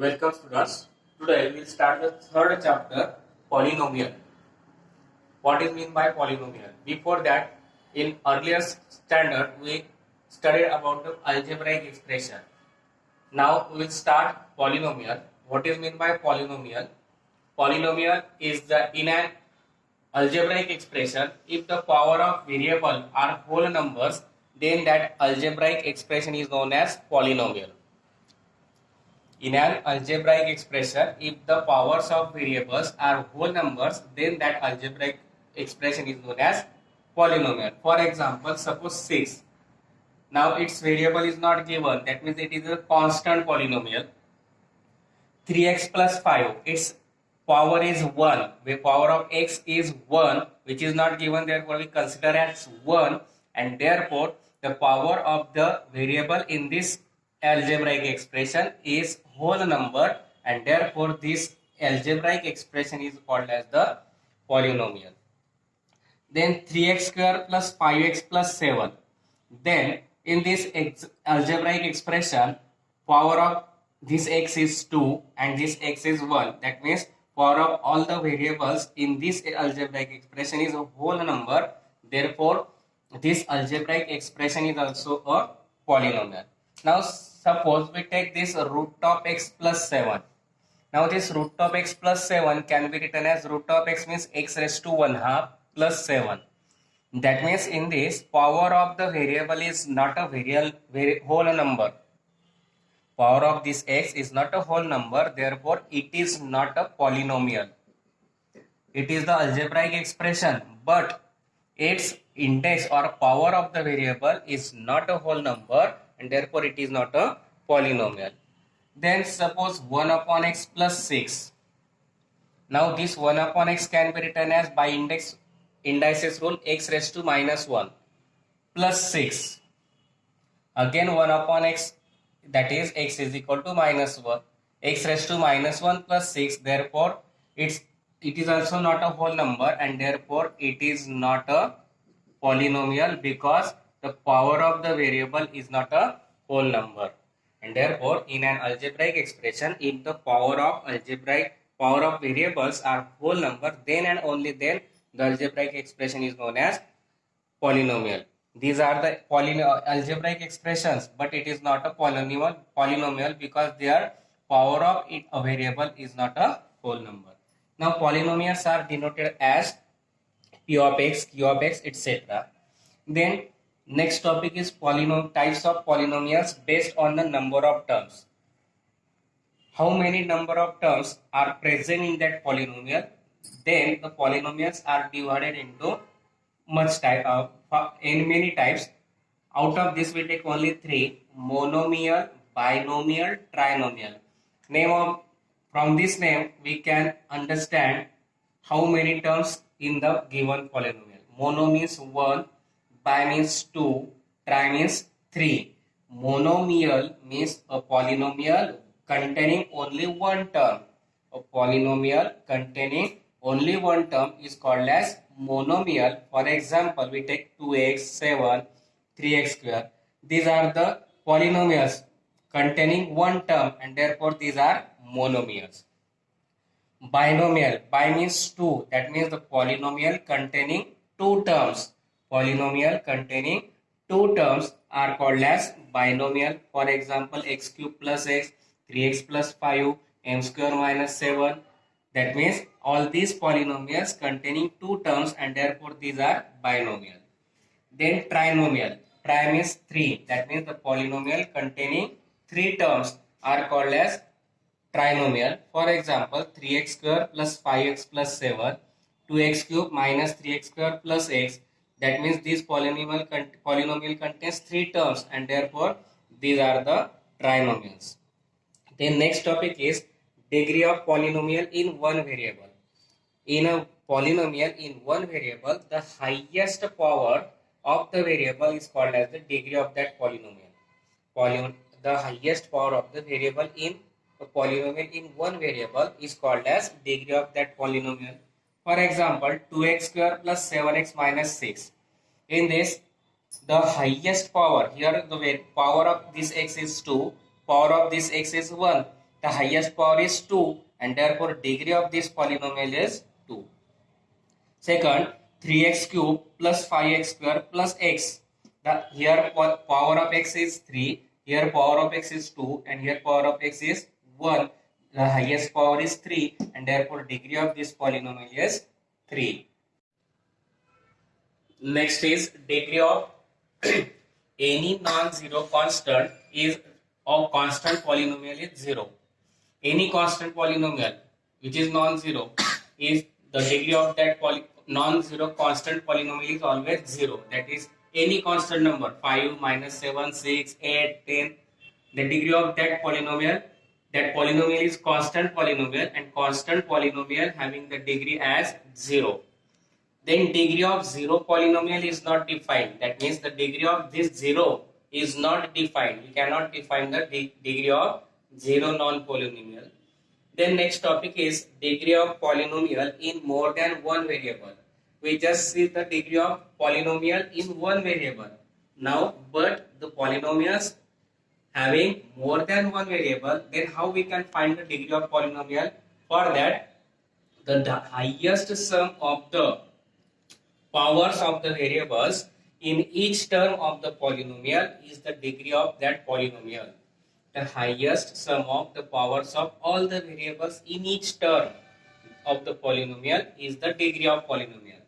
Welcome students. Today we will start the third chapter, polynomial. What is mean by polynomial? Before that, in earlier standard we studied about the algebraic expression. Now we will start polynomial. What is mean by polynomial? Polynomial is the in an algebraic expression. If the power of variable are whole numbers, then that algebraic expression is known as polynomial. In an algebraic expression, if the powers of variables are whole numbers, then that algebraic expression is known as polynomial. For example, suppose 6. Now its variable is not given, that means it is a constant polynomial. 3x plus 5, its power is 1, the power of x is 1, which is not given, therefore we consider as 1, and therefore the power of the variable in this algebraic expression is whole number, and therefore this algebraic expression is called as the polynomial. Then 3x square plus 5x plus 7. Then in this algebraic expression, power of this x is 2 and this x is 1. That means power of all the variables in this algebraic expression is a whole number. Therefore, this algebraic expression is also a polynomial. Now suppose we take this root of x plus 7. Now this root of x plus 7 can be written as root of x means x raised to 1 half plus 7. That means in this power of the variable is not a whole number. Power of this x is not a whole number, therefore it is not a polynomial. It is the algebraic expression, but its index or power of the variable is not a whole number, and therefore it is not a polynomial. Then suppose 1 upon x plus 6. Now this 1 upon x can be written as by indices rule x raised to minus 1 plus 6. Again 1 upon x, that is x is equal to minus 1. X raised to minus 1 plus 6, therefore it is also not a whole number, and therefore it is not a polynomial because the power of the variable is not a whole number. And therefore in an algebraic expression, if the power of variables are whole number, then and only then the algebraic expression is known as polynomial. These are the algebraic expressions, but it is not a polynomial because their power of a variable is not a whole number. Now polynomials are denoted as p of x, q of x, etc. Then next topic is types of polynomials based on the number of terms. How many number of terms are present in that polynomial? Then the polynomials are divided into many types. Out of this we take only 3: monomial, binomial, trinomial. From this name we can understand how many terms in the given polynomial. Mono means 1, bi means 2, tri means 3. Monomial means a polynomial containing only one term. A polynomial containing only one term is called as monomial. For example, we take 2x, 7, 3x square. These are the polynomials containing one term, and therefore these are monomials. Binomial, bi means 2, that means the polynomial containing two terms. Polynomial containing two terms are called as binomial. For example, x cube plus x, 3x plus 5, m square minus 7. That means all these polynomials containing two terms, and therefore these are binomial. Then trinomial, tri means 3, that means the polynomial containing three terms are called as trinomial. For example, 3x square plus 5x plus 7, 2x cube minus 3x square plus x. That means this polynomial contains three terms, and therefore these are the trinomials. Then next topic is degree of polynomial in one variable. In a polynomial in one variable, the highest power of the variable is called as the degree of that polynomial. The highest power of the variable in a polynomial in one variable is called as degree of that polynomial. For example, 2x square plus 7x minus 6. In this, the highest power, here the power of this x is 2, power of this x is 1. The highest power is 2 and therefore degree of this polynomial is 2. Second, 3x cube plus 5x square plus x. Here power of x is 3, here power of x is 2 and here power of x is 1. The highest power is 3 and therefore degree of this polynomial is 3. Next is degree of any non-zero constant is of constant polynomial is 0. Any constant polynomial which is non-zero is the degree of that non-zero constant polynomial is always 0. That is any constant number 5, -7, 6, 8, 10. The degree of that polynomial is constant polynomial and constant polynomial having the degree as 0. Then degree of 0 polynomial is not defined. That means the degree of this 0 is not defined. We cannot define the degree of 0 non-polynomial. Then next topic is degree of polynomial in more than one variable. We just see the degree of polynomial in one variable. Now, but the polynomials having more than one variable, then how we can find the degree of polynomial? For that, the highest sum of the powers of the variables in each term of the polynomial is the degree of that polynomial. The highest sum of the powers of all the variables in each term of the polynomial is the degree of polynomial.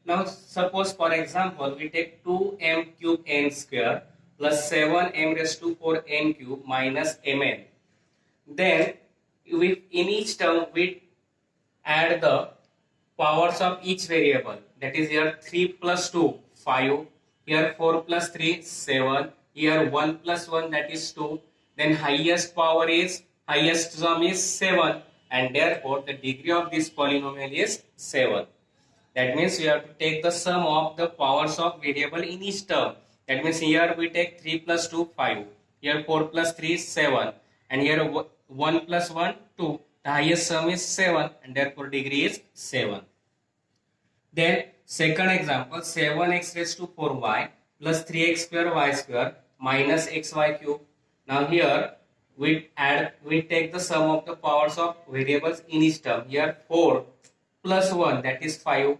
Now suppose for example we take 2m cube n square plus 7m raised to 4 n cube minus mn. Then in each term we add the powers of each variable. That is here 3 plus 2 5, here 4 plus 3 7, here 1 plus 1 that is 2. Then highest sum is 7 and therefore the degree of this polynomial is 7. That means we have to take the sum of the powers of variable in each term. That means here we take 3 plus 2 5, here 4 plus 3 7 and here 1 plus 1 2. The highest sum is 7 and therefore degree is 7. Then second example, 7x raised to 4y plus 3x square y square minus xy cube. Now here we take the sum of the powers of variables in each term. Here 4 plus 1 that is 5.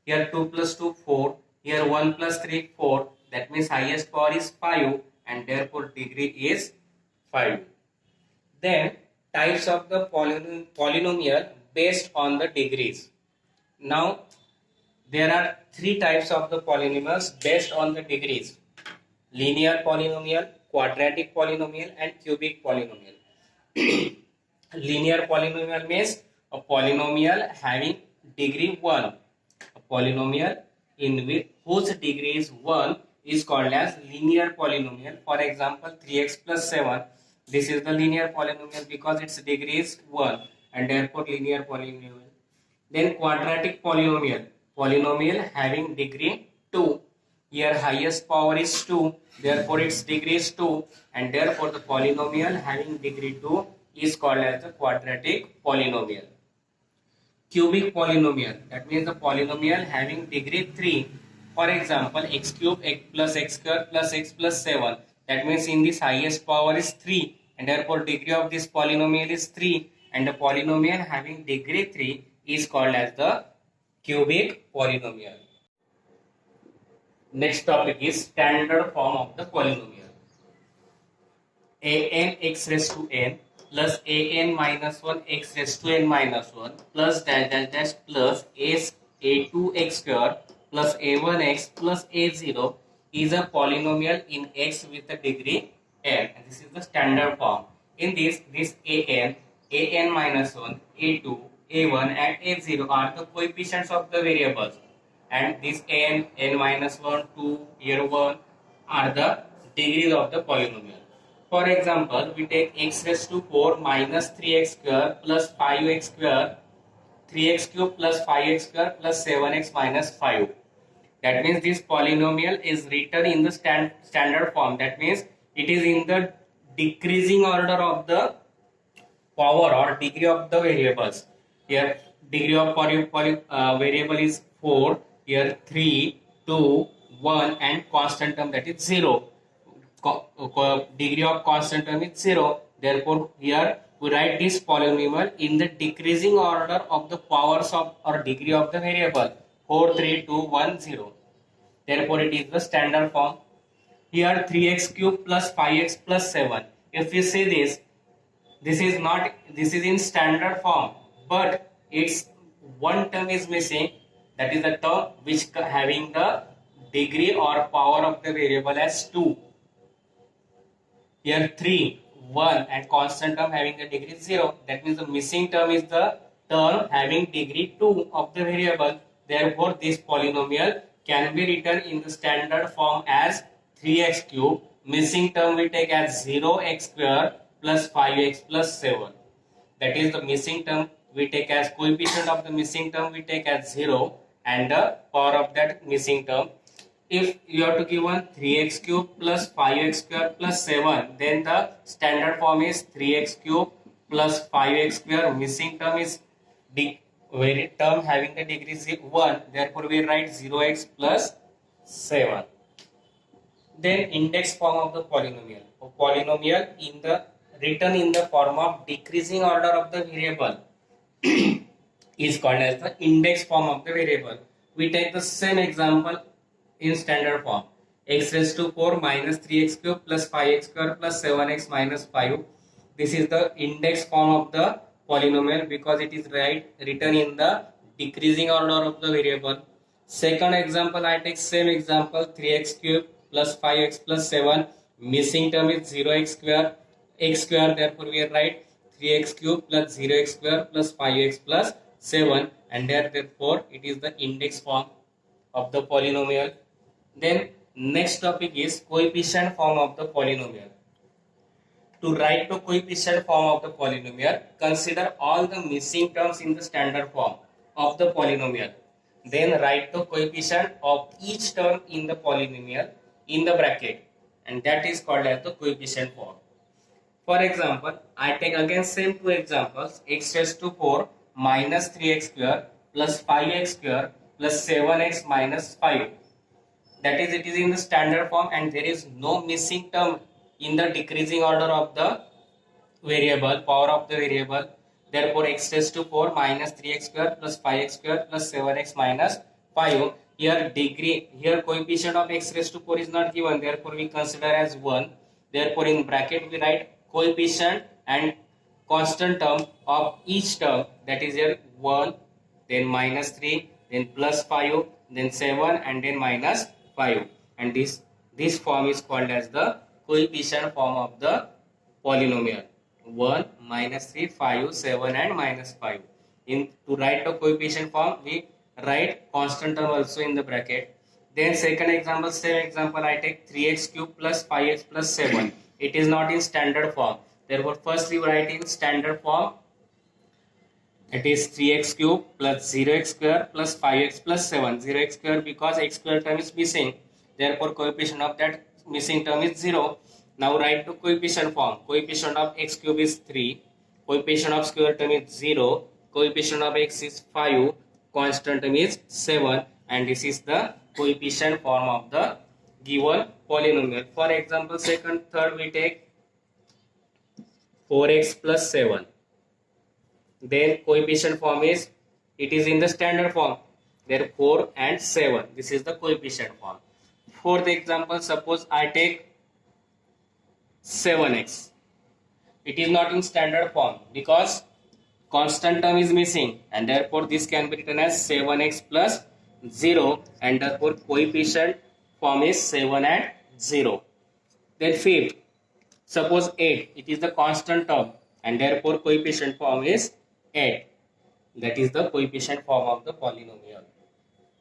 Here 2 plus 2 4. Here 1 plus 3 4. That means highest power is 5 and therefore degree is 5. Then types of the polynomial based on the degrees. Now there are three types of the polynomials based on the degrees: linear polynomial, quadratic polynomial and cubic polynomial. Linear polynomial means a polynomial having degree 1. A polynomial in whose degree is 1 is called as linear polynomial. For example, 3x plus 7. This is the linear polynomial because its degree is 1 and therefore linear polynomial. Then quadratic polynomial. Polynomial having degree 2. Here highest power is 2, therefore its degree is 2 and therefore the polynomial having degree 2 is called as the quadratic polynomial. Cubic polynomial, that means the polynomial having degree 3. For example, x cube x plus x square plus x plus 7. That means in this highest power is 3 and therefore degree of this polynomial is 3 and the polynomial having degree 3 is called as the cubic polynomial. Next topic is standard form of the polynomial. An x raised to n plus an minus 1 x raised to n minus 1 plus dash dash dash plus a2x square plus a1x plus a0 is a polynomial in x with a degree n. And this is the standard form. In this an minus 1, a2, a1 and a0 are the coefficients of the variables, and this n minus 1, 2, here 1 are the degrees of the polynomial. For example, we take x raised to 4 minus 3x square plus 5x square, 3x cube plus 5x square plus 7x minus 5. That means this polynomial is written in the standard form. That means it is in the decreasing order of the power or degree of the variables. Here degree of variable is 4, here 3, 2, 1 and constant term that is 0. Degree of constant term is 0. Therefore here we write this polynomial in the decreasing order of the powers of or degree of the variable 4, 3, 2, 1, 0. Therefore, it is the standard form. Here 3x cube plus 5x plus 7. If we see this, this is in standard form, but its one term is missing, that is the term which having the degree or power of the variable as 2. Here 3, 1 and constant term having the degree 0. That means the missing term is the term having degree 2 of the variable. Therefore, this polynomial can be written in the standard form as 3x cube. Missing term we take as 0x square plus 5x plus 7. That is the missing term we take as coefficient of the missing term we take as 0 and the power of that missing term. If you have to give one 3x cube plus 5x square plus 7, then the standard form is 3x cube plus 5x square. Missing term is term having the degree 1. Therefore, we write 0x plus 7. Then index form of the polynomial. A polynomial in the written in the form of decreasing order of the variable is called as the index form of the variable. We take the same example in standard form. X raised to 4 minus 3x cube plus 5x square plus 7x minus 5. This is the index form of the polynomial because it is written in the decreasing order of the variable. Second example, I take same example 3x cube plus 5x plus 7. Missing term is 0x square, x square. Therefore, we write 3x cube plus 0x square plus 5x plus 7, and therefore it is the index form of the polynomial. Then next topic is coefficient form of the polynomial. To write the coefficient form of the polynomial, consider all the missing terms in the standard form of the polynomial. Then write the coefficient of each term in the polynomial in the bracket, and that is called as the coefficient form. For example, I take again same two examples, x raised to 4 minus 3x square plus 5x square plus 7x minus 5. That is, it is in the standard form and there is no missing term in the decreasing order of the variable, power of the variable. Therefore, x raised to 4 minus 3x square plus 5x square plus 7x minus 5. Here coefficient of x raised to 4 is not given. Therefore, we consider as 1. Therefore, in bracket we write coefficient and constant term of each term. That is here 1, then minus 3, then plus 5, then 7, and then minus 5. And this form is called as the coefficient form of the polynomial. 1, minus 3, 5, 7 and minus 5. To write the coefficient form, we write constant term also in the bracket. Then second example, same example, I take 3x cube plus 5x plus 7. It is not in standard form. Therefore, first we write in standard form. It is 3x cube plus 0x square plus 5x plus 7. 0x square because x square term is missing. Therefore, coefficient of that missing term is 0. Now write the coefficient form. Coefficient of x cube is 3. Coefficient of square term is 0. Coefficient of x is 5. Constant term is 7. And this is the coefficient form of the given polynomial. For example, third we take 4x plus 7. Then coefficient form is, it is in the standard form. There 4 and 7. This is the coefficient form. Fourth example, suppose I take 7x. It is not in standard form because constant term is missing, and therefore this can be written as 7x plus 0, and therefore coefficient form is 7 and 0. Then fifth, suppose 8. It is the constant term, and therefore coefficient form is 8. That is the coefficient form of the polynomial.